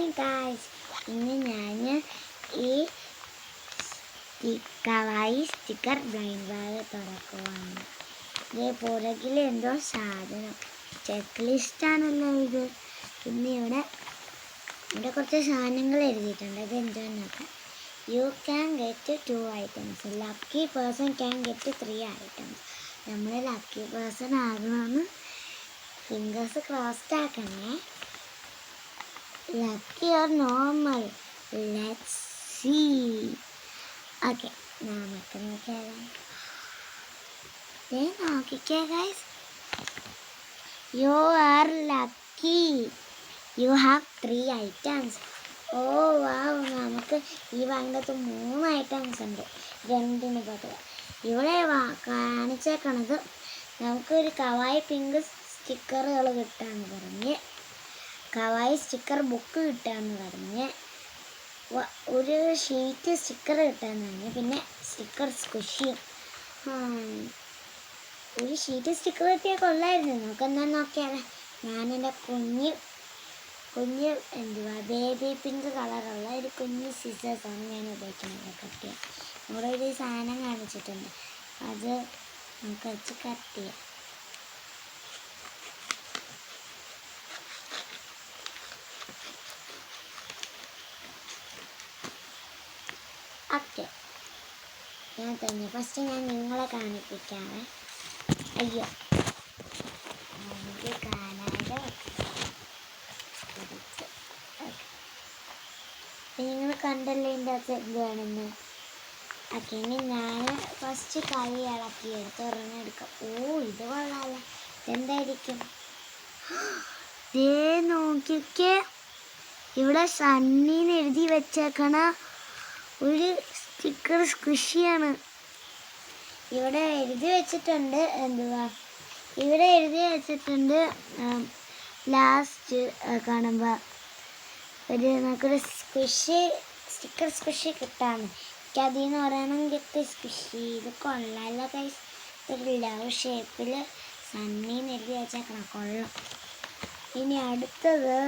Hi guys, ഇന്ന് ഞാൻ ഈ കവായി സ്റ്റിക്കർ ബ്ലൈൻഡ് ബാഗ് തുറക്കുവാണ്. ഇതേ പുറകിൽ എന്തോ സാധനം ചെക്ക് ലിസ്റ്റാണല്ലോ ഇത്. പിന്നെ ഇവിടെ കുറച്ച് സാധനങ്ങൾ എഴുതിയിട്ടുണ്ട്. ഇത് എന്താണെന്ന് നോക്കാം. You can get 2 items. Lucky person can get 3 items. നമ്മൾ ലക്കി പേഴ്സൺ ആകണമെന്ന് ഫിംഗേഴ്സ് ക്രോസ്ഡ് ആക്കണേ. Lucky or normal? Let's see. Okay, നമുക്ക് നോക്കിയാലോ. നോക്കിക്കേ guys, you are lucky. You have 3 items. Oh wow, നമുക്ക് ഈ വാങ്ങിനകത്ത് 3 items ഉണ്ട്, 2 പകരം. ഇവിടെ കാണിച്ചേക്കണത് നമുക്കൊരു കവായി പിങ്ക് സ്റ്റിക്കറുകൾ കിട്ടാന്ന് പറഞ്ഞ്, കവായി സ്റ്റിക്കർ ബുക്ക് കിട്ടാമെന്ന് പറഞ്ഞ്, ഒരു ഷീറ്റ് സ്റ്റിക്കർ കിട്ടാമെന്ന് പറഞ്ഞ്, പിന്നെ സ്റ്റിക്കർ സ്ക്വിഷി. ഒരു ഷീറ്റ് സ്റ്റിക്കർ കിട്ടിയാൽ കൊള്ളായിരുന്നു. നമുക്കെന്താ നോക്കിയാലേ. ഞാനെൻ്റെ കുഞ്ഞ് ബേബി പിങ്ക് കളറുള്ള ഒരു കുഞ്ഞ് സിസേഴ്സാണ് ഞാൻ ഉപയോഗിക്കുന്നത്. കട്ട് ഇവിടെ ഒരു സാധനം കാണിച്ചിട്ടുണ്ട്, അത് നമുക്ക് വെച്ച് കട്ട് ചെയ്യാം. ഓക്കെ, ഞാൻ തന്നെ ഫസ്റ്റ് ഞാൻ നിങ്ങളെ കാണിപ്പിക്കാവേ. അയ്യോ, എനിക്ക് കാണാതെ നിങ്ങൾ കണ്ടല്ലോ ഇതിൻ്റെ അകത്ത് എന്തുവാണെന്ന്. ഓക്കെ, ഇനി ഞാൻ ഫസ്റ്റ് കൈ ഇളക്കിയെടുത്ത് ഒരെണ്ണെടുക്കാം. ഓ, ഇത് കൊള്ളാമല്ലോ. ഇതെന്തായിരിക്കും? നോക്കിക്കേ, ഇവിടെ സണ്ണിന്ന് എഴുതി വെച്ചേക്കണ ഒരു സ്റ്റിക്കർ സ്ക്വിഷിയാണ്. ഇവിടെ എഴുതി വെച്ചിട്ടുണ്ട് ഇവിടെ എഴുതി വെച്ചിട്ടുണ്ട് ലാസ്റ്റ് കാണുമ്പോൾ നമുക്കൊരു സ്റ്റിക്കർ സ്ക്വിഷി കിട്ടാണ്. എനിക്ക് അതിൽ നിന്ന് ഒരെണ്ണം കിട്ടി സ്ക്വിഷി. ഇത് കൊള്ളാമല്ലോ ഗൈസ്. ഇതൊരു ലവ് ഷേപ്പിൽ സണ്ണിന്ന് എഴുതി വെച്ചേക്കണം, കൊള്ളാം. ഇനി അടുത്തത്,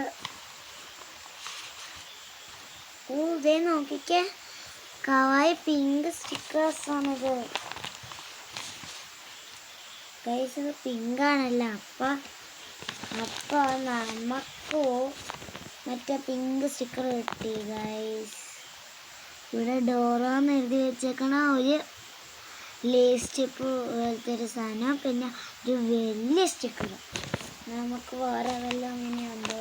ഇതേ നോക്കിക്കേ, കവായി പിങ്ക് സ്റ്റിക്കേഴ്സാണിത് ഗൈസ്. ഇത് പിങ്കാണല്ലോ. അപ്പോൾ നമുക്ക് മറ്റേ പിങ്ക് സ്റ്റിക്കർ കിട്ടി ഗൈസ്. ഇവിടെ ഡോറോന്ന് എഴുതി വെച്ചേക്കണ ഒരു ലേസ് ടിപ്പ് പോലത്തെ ഒരു സാധനം, പിന്നെ ഒരു വലിയ സ്റ്റിക്കർ. നമുക്ക് വേറെ വല്ലതും അങ്ങനെ ഉണ്ടോ